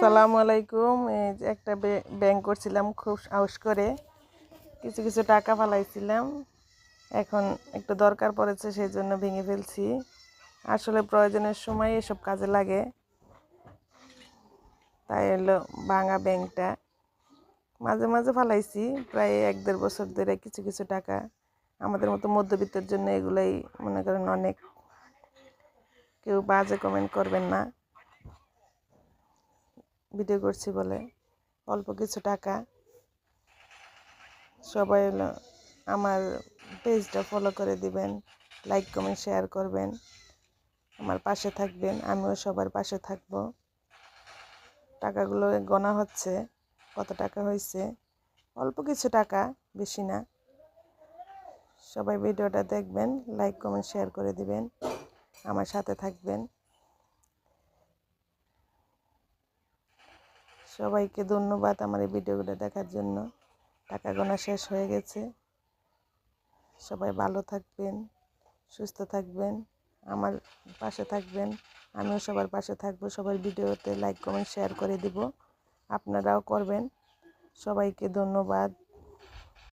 আসসালামু আলাইকুম। এই যে একটা ব্যাংক করছিলাম খুব সাহস করে, কিছু কিছু টাকা ফালাইছিলাম। এখন একটু দরকার পড়েছে, সেই জন্য ভেঙে ফেলছি। আসলে প্রয়োজনের সময় এসব কাজে লাগে, তাই হলো ভাঙা ব্যাংকটা। মাঝে মাঝে ফালাইছি, প্রায় 1-1.5 বছর ধরে কিছু কিছু টাকা। আমাদের মতো মধ্যবিত্তের জন্য এগুলাই মনে করেন অনেক। কেউ বাজে কমেন্ট করবেন না, ভিডিও করছি বলে। অল্প কিছু টাকা। সবাই হলো আমার পেজটা ফলো করে দিবেন, লাইক কমেন্ট শেয়ার করবেন, আমার পাশে থাকবেন। আমিও সবার পাশে থাকব। টাকাগুলো গোনা হচ্ছে, কত টাকা হয়েছে। অল্প কিছু টাকা, বেশি না। সবাই ভিডিওটা দেখবেন, লাইক কমেন্ট শেয়ার করে দিবেন, আমার সাথে থাকবেন। সবাইকে ধন্যবাদ আমার এই ভিডিওগুলো দেখার জন্য। টাকা গোনা শেষ হয়ে গেছে। সবাই ভালো থাকবেন, সুস্থ থাকবেন, আমার পাশে থাকবেন। আমিও সবার পাশে থাকবো। সবার ভিডিওতে লাইক কমেন্ট শেয়ার করে দিব, আপনারাও করবেন। সবাইকে ধন্যবাদ।